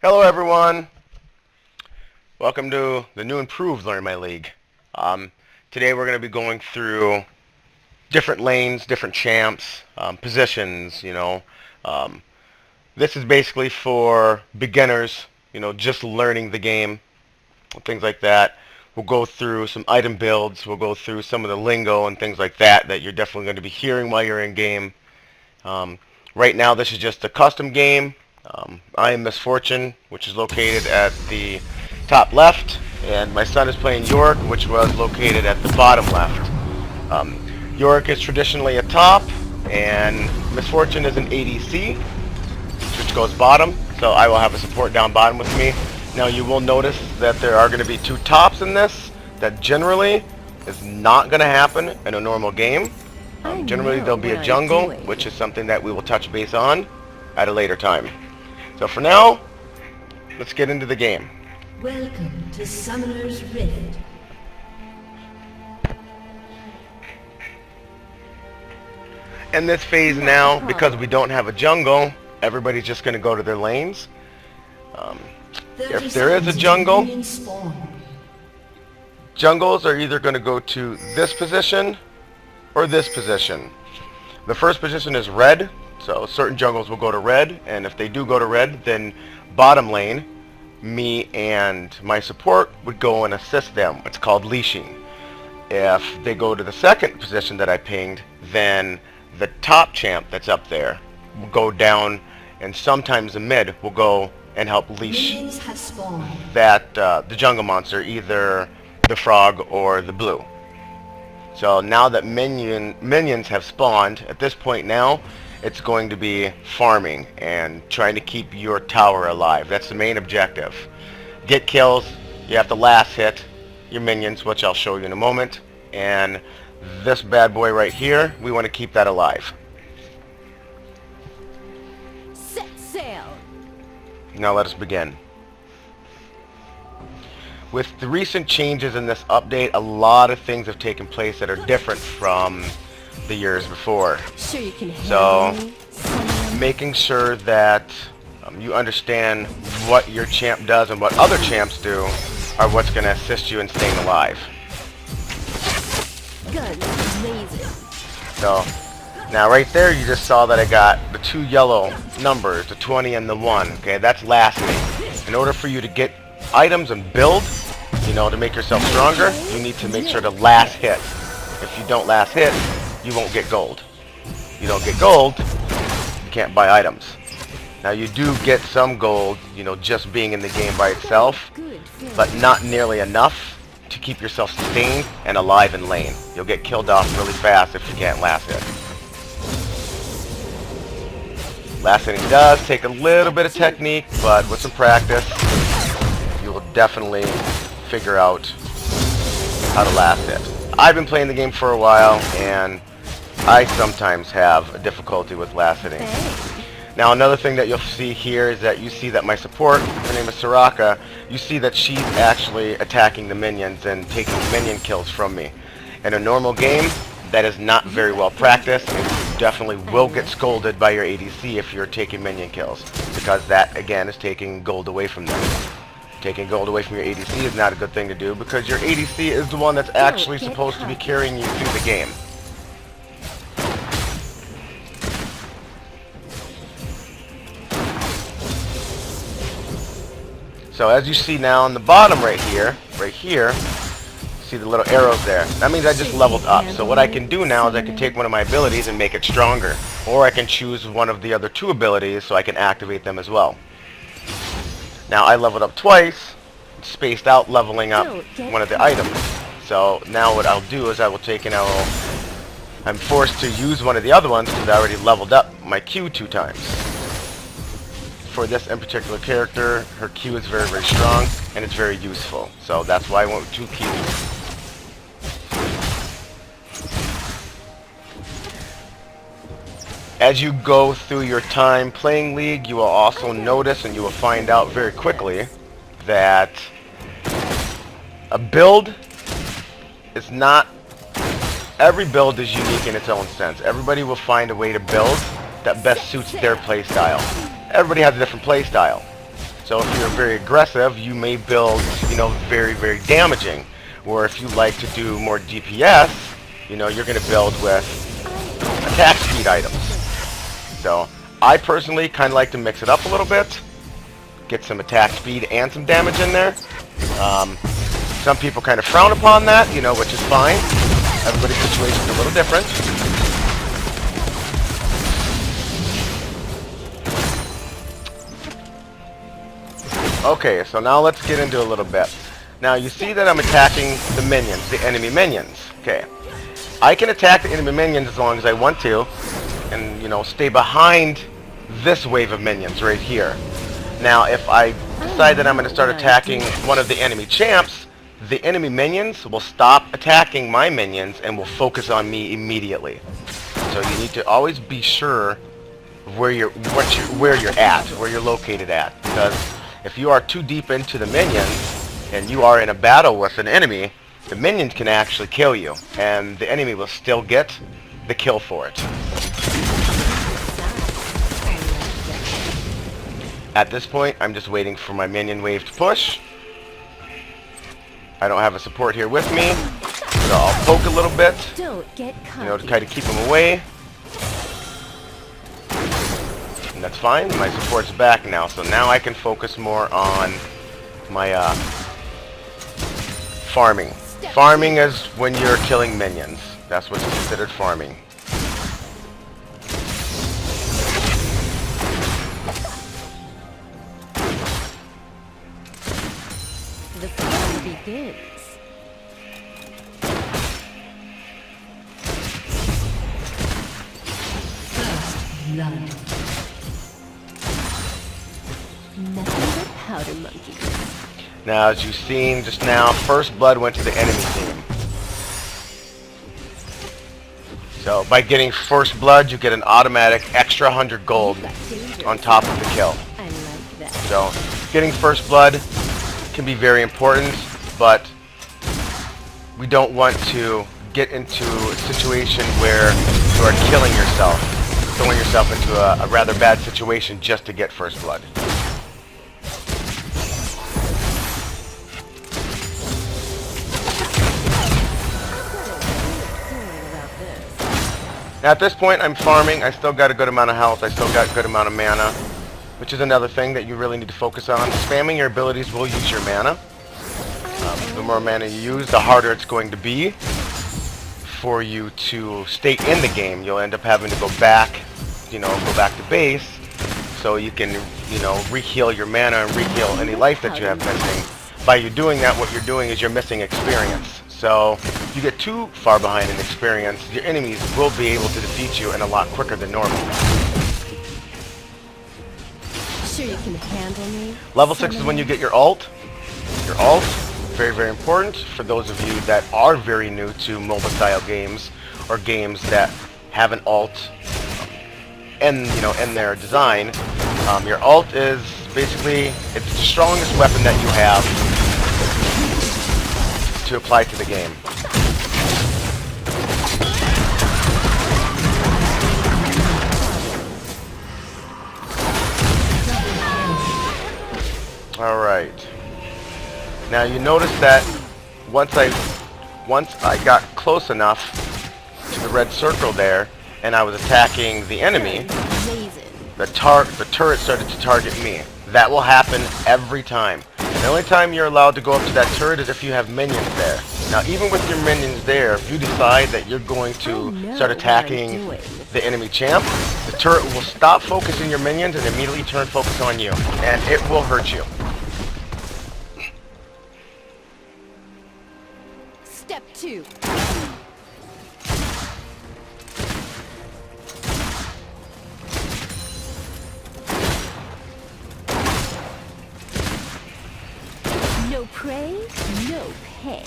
Hello everyone! Welcome to the new improved Learn My League. Today we're going to be going through different lanes, different champs, positions, This is basically for beginners, just learning the game, things like that. We'll go through some item builds, we'll go through some of the lingo and things like that that you're definitely going to be hearing while you're in game. Right now this is just a custom game. I am Misfortune, which is located at the top left, and my son is playing Yorick, which was located at the bottom left. Yorick is traditionally a top, and Misfortune is an ADC, which goes bottom, so I will have a support down bottom with me. Now you will notice that there are going to be two tops in this. That generally is not going to happen in a normal game. Generally there'll be a jungle, which is something that we will touch base on at a later time. So for now, let's get into the game. Welcome to Summoner's Rift. In this phase now, because we don't have a jungle, everybody's just going to go to their lanes. If there is a jungle, jungles are either going to go to this position or this position. The first position is red, so certain jungles will go to red, and if they do go to red, then bottom lane, me and my support would go and assist them. It's called leashing. If they go to the second position that I pinged, then the top champ that's up there will go down, and sometimes the mid will go and help leash that the jungle monster, either the frog or the blue. So now that minions have spawned, at this point now, it's going to be farming and trying to keep your tower alive. That's the main objective. Get kills, you have to last hit your minions, which I'll show you in a moment. And this bad boy right here, we want to keep that alive. Set sail. Now let us begin. With the recent changes in this update, a lot of things have taken place that are different from the years before. Sure you can So, handle me. making sure that you understand what your champ does and what other champs do are what's going to assist you in staying alive. Guns blazing. So, now right there you just saw that I got the two yellow numbers, the 20 and the 1. Okay, that's lasting. In order for you to get items and build, to make yourself stronger, you need to make sure to last hit. If you don't last hit, you won't get gold. You don't get gold, you can't buy items. Now you do get some gold, just being in the game by itself, but not nearly enough to keep yourself sustained and alive in lane. You'll get killed off really fast if you can't last hit. Last hitting does take a little bit of technique, but with some practice, you will definitely figure out how to last hit. I've been playing the game for a while, and I sometimes have a difficulty with last hitting. Now another thing that you'll see here is that you see that my support, her name is Soraka, you see that she's actually attacking the minions and taking minion kills from me. In a normal game, that is not very well practiced, and you definitely will get scolded by your ADC if you're taking minion kills, because that again is taking gold away from them. Taking gold away from your ADC is not a good thing to do, because your ADC is the one that's actually supposed to be carrying you through the game. So as you see now on the bottom right here, see the little arrows there. That means I just leveled up. So what I can do now is I can take one of my abilities and make it stronger. Or I can choose one of the other two abilities so I can activate them as well. Now I leveled up twice, spaced out leveling up one of the items. So now what I'll do is I will take and I'm forced to use one of the other ones because I already leveled up my Q 2 times. For this in particular character, her Q is very, very strong and it's very useful. So that's why I went with 2 Qs. As you go through your time playing League, you will also notice and you will find out very quickly that a build is not... Every build is unique in its own sense. Everybody will find a way to build that best suits their playstyle. Everybody has a different playstyle. So So if you're very aggressive, you may build, very, very damaging. Or if you like to do more DPS, you're going to build with attack speed items. So I personally kind of like to mix it up a little bit. Get some attack speed and some damage in there. Some people kind of frown upon that, which is fine. Everybody's situation is a little different. Okay, so now let's get into a little bit. Now you see that I'm attacking the minions, the enemy minions. Okay, I can attack the enemy minions as long as I want to, and stay behind this wave of minions right here. Now if I decide that I'm going to start attacking one of the enemy champs, the enemy minions will stop attacking my minions and will focus on me immediately. So you need to always be sure of where you're at, where you're located at, because if you are too deep into the minions and you are in a battle with an enemy, the minions can actually kill you, and the enemy will still get the kill for it. At this point, I'm just waiting for my minion wave to push. I don't have a support here with me, so I'll poke a little bit, Don't get to kind of keep them away. And that's fine. My support's back now, so now I can focus more on my farming. Farming is when you're killing minions. That's what's considered farming. The fun begins. Blood. Nothing but powder monkeys. Now, as you've seen just now, first blood went to the enemy team. So by getting first blood, you get an automatic extra 100 gold on top of the kill. I like that. So getting first blood can be very important, but we don't want to get into a situation where you are killing yourself, throwing yourself into a rather bad situation just to get first blood. Now at this point I'm farming. I still got a good amount of health. I still got a good amount of mana, which is another thing that you really need to focus on. Spamming your abilities will use your mana. The more mana you use, the harder it's going to be for you to stay in the game. You'll end up having to go back to base, so you can, re-heal your mana and re-heal any life that you have missing. By you doing that, what you're doing is you're missing experience. So if you get too far behind in experience, your enemies will be able to defeat you and a lot quicker than normal. Sure you can handle me? Level 6 is when you get your ult. Your ult, very, very important for those of you that are very new to MOBA style games or games that have an ult in their design. Your ult is basically, it's the strongest weapon that you have to apply to the game. Alright. Now you notice that once I got close enough to the red circle there and I was attacking the enemy, Amazing. the turret started to target me. That will happen every time. The only time you're allowed to go up to that turret is if you have minions there. Now even with your minions there, if you decide that you're going to start attacking the enemy champ, the turret will stop focusing your minions and immediately turn focus on you. And it will hurt you. Step 2. No prey, no pay.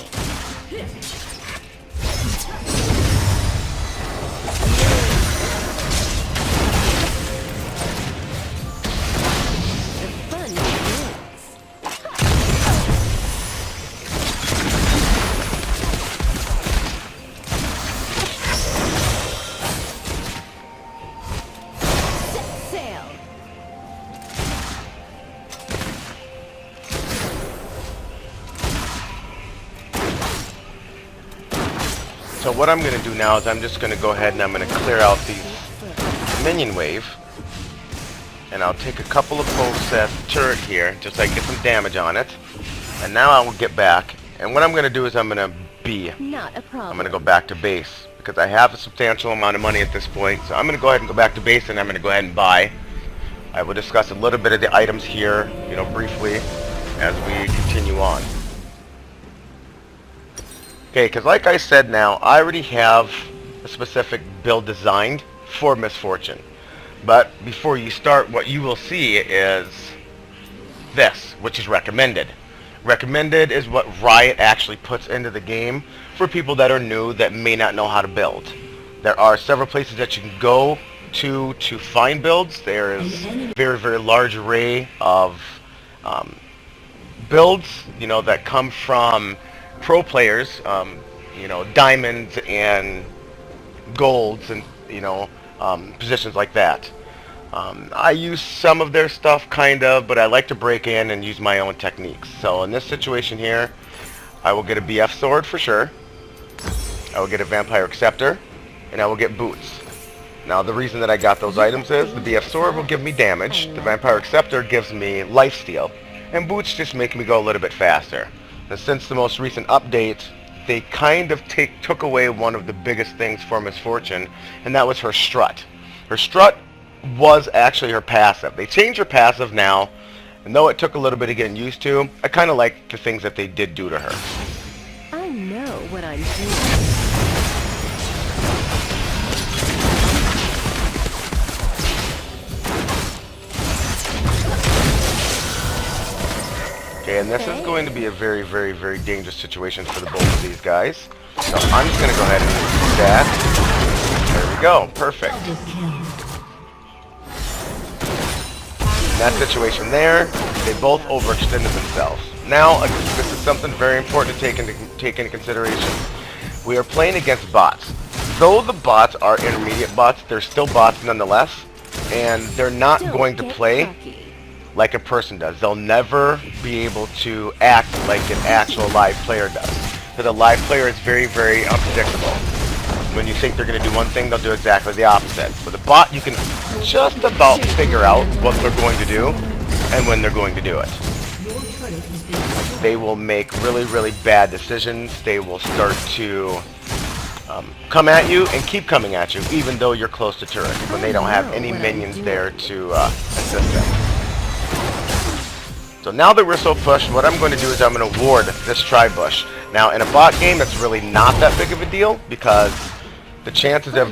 The fun begins. Set sail. So what I'm going to do now is I'm just going to go ahead and I'm going to clear out these minion wave. And I'll take a couple of pokes at the turret here, just so I get some damage on it. And now I will get back. And what I'm going to do is I'm going to Not a problem. I'm going to go back to base. Because I have a substantial amount of money at this point. So I'm going to go ahead and go back to base and I'm going to go ahead and buy. I will discuss a little bit of the items here, briefly as we continue on. Okay, because like I said now, I already have a specific build designed for Miss Fortune. But before you start, what you will see is this, which is recommended. Recommended is what Riot actually puts into the game for people that are new that may not know how to build. There are several places that you can go to find builds. There is a very, very large array of builds, that come from pro players, diamonds and golds and, positions like that. I use some of their stuff, kind of, but I like to break in and use my own techniques. So in this situation here, I will get a BF sword for sure. I will get a Vampire Acceptor, and I will get boots. Now the reason that I got those items is the BF sword will give me damage, the Vampire Acceptor gives me lifesteal, and boots just make me go a little bit faster. And since the most recent update, they kind of took away one of the biggest things for Miss Fortune, and that was her strut. Her strut was actually her passive. They changed her passive now, and though it took a little bit of getting used to, I kind of like the things that they did do to her. I know what I'm doing. Okay, and this is going to be a very, very, very dangerous situation for the both of these guys. So I'm just going to go ahead and do that. There we go. Perfect. In that situation there, they both overextended themselves. Now, this is something very important to take into consideration. We are playing against bots. Though the bots are intermediate bots, they're still bots nonetheless, and they're not going to play like a person does. They'll never be able to act like an actual live player does. Because a live player is very, very unpredictable. When you think they're going to do one thing, they'll do exactly the opposite. With a bot, you can just about figure out what they're going to do and when they're going to do it. They will make really, really bad decisions. They will start to come at you and keep coming at you, even though you're close to turret, when they don't have any minions there to assist them. So now that we're so pushed, what I'm going to do is I'm going to ward this tri-bush. Now, in a bot game, that's really not that big of a deal, because the chances of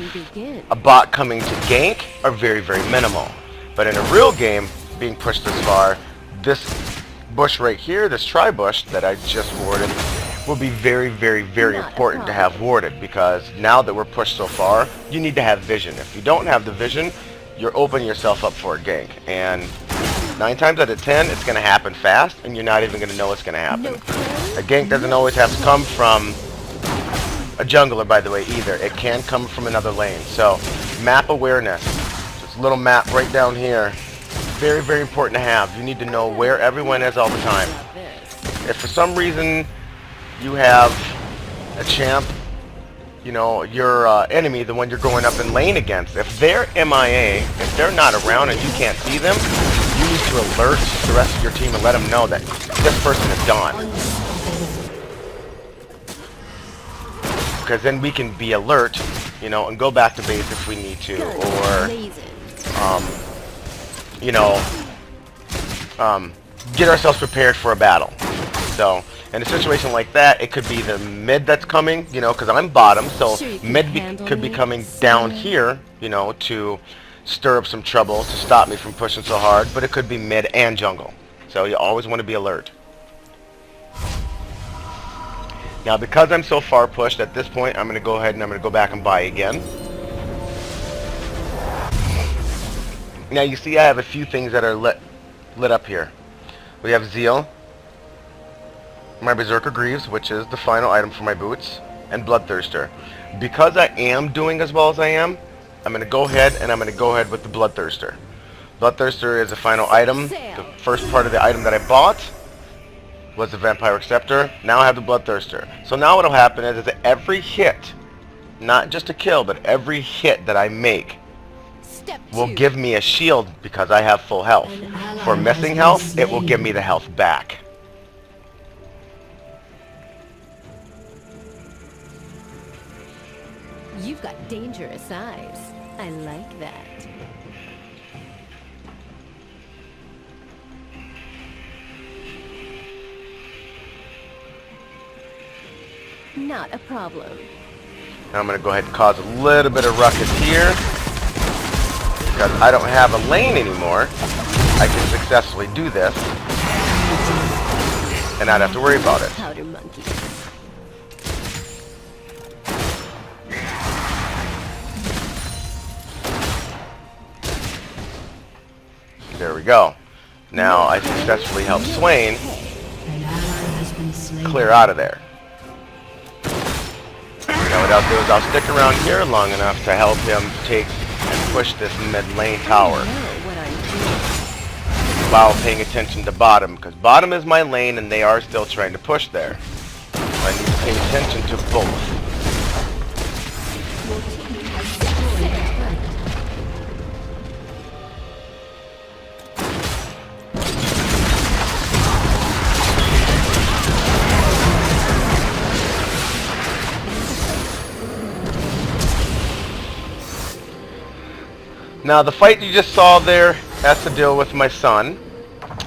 a bot coming to gank are very, very minimal. But in a real game, being pushed this far, this bush right here, this tri-bush that I just warded, will be very, very, very important to have warded, because now that we're pushed so far, you need to have vision. If you don't have the vision, you're opening yourself up for a gank. And 9 times out of 10, it's going to happen fast, and you're not even going to know what's going to happen. A gank doesn't always have to come from a jungler, by the way, either. It can come from another lane. So, map awareness. This little map right down here. Very, very important to have. You need to know where everyone is all the time. If for some reason you have a champ, your enemy, the one you're going up in lane against, if they're MIA, if they're not around and you can't see them, you need to alert the rest of your team and let them know that this person is gone. Because then we can be alert, and go back to base if we need to, or, get ourselves prepared for a battle. So, in a situation like that, it could be the mid that's coming, because I'm bottom, so mid could be coming down here, to stir up some trouble, to stop me from pushing so hard, but it could be mid and jungle. So you always want to be alert. Now, because I'm so far pushed at this point, I'm going to go ahead and I'm going to go back and buy again. Now, you see I have a few things that are lit up here. We have Zeal, my Berserker Greaves, which is the final item for my boots, and Bloodthirster. Because I am doing as well as I am, I'm going to go ahead and I'm going to go ahead with the Bloodthirster. Bloodthirster is the final item. The first part of the item that I bought was the Vampire Acceptor. Now I have the Bloodthirster. So now what will happen is that every hit not just a kill, but every hit that I make Step will two. give me a shield because I have full health. For missing health, it will give me the health back. You've got dangerous eyes. I like that. Not a problem. Now I'm going to go ahead and cause a little bit of ruckus here. Because I don't have a lane anymore, I can successfully do this and not have to worry about it. Powder monkey. There we go. Now I successfully helped Swain clear out of there. Now what I'll do is I'll stick around here long enough to help him take and push this mid lane tower I know what I'm doing. while paying attention to bottom, because bottom is my lane and they are still trying to push there. So I need to pay attention to both. Your team has destroyed a turret. Now the fight you just saw there has to deal with my son,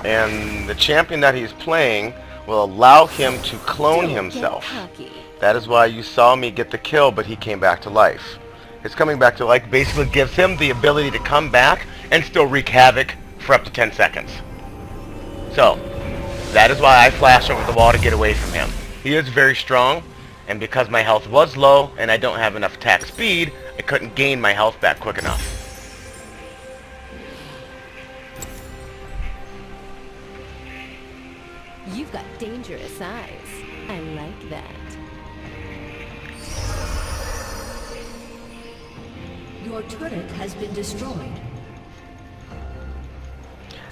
and the champion that he's playing will allow him to clone Don't get himself. cocky. That is why you saw me get the kill, but he came back to life. His coming back to life basically gives him the ability to come back and still wreak havoc for up to 10 seconds. So, that is why I flashed over the wall to get away from him. He is very strong, and because my health was low and I don't have enough attack speed, I couldn't gain my health back quick enough. You've got dangerous eyes. I like that. Your turret has been destroyed.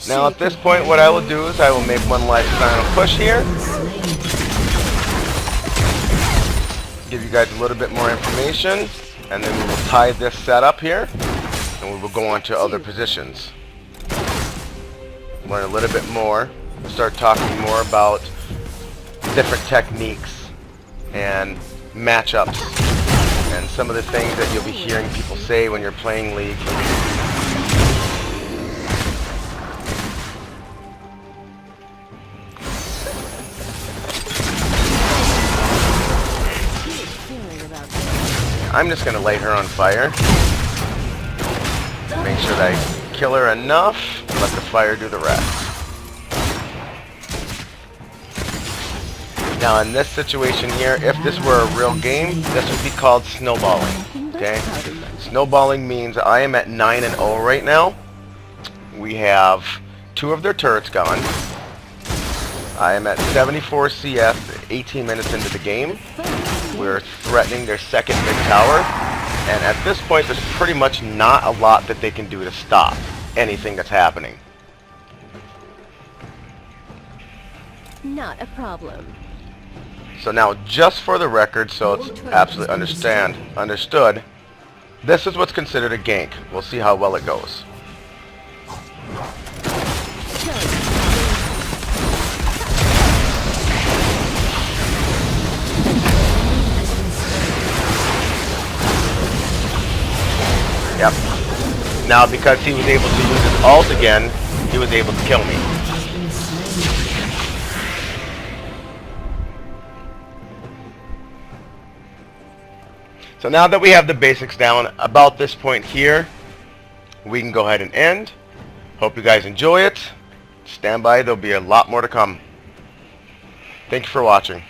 Now at this point what I will do is I will make one last final push here. Give you guys a little bit more information, and then we will tie this setup here, and we will go on to other positions. Learn a little bit more, start talking more about different techniques and matchups and some of the things that you'll be hearing people say when you're playing League. Feeling about this. I'm just going to light her on fire. Make sure that I kill her enough and let the fire do the rest. Now in this situation here, if this were a real game, this would be called snowballing. Okay? Snowballing means I am at 9-0 right now. We have 2 of their turrets gone. I am at 74 CS, 18 minutes into the game. We're threatening their second mid tower. And at this point, there's pretty much not a lot that they can do to stop anything that's happening. Not a problem. So now, just for the record, so it's absolutely understood, this is what's considered a gank. We'll see how well it goes. Yep. Now, because he was able to use his ult again, he was able to kill me. So now that we have the basics down about this point here, we can go ahead and end. Hope you guys enjoy it. Stand by, there'll be a lot more to come. Thank you for watching.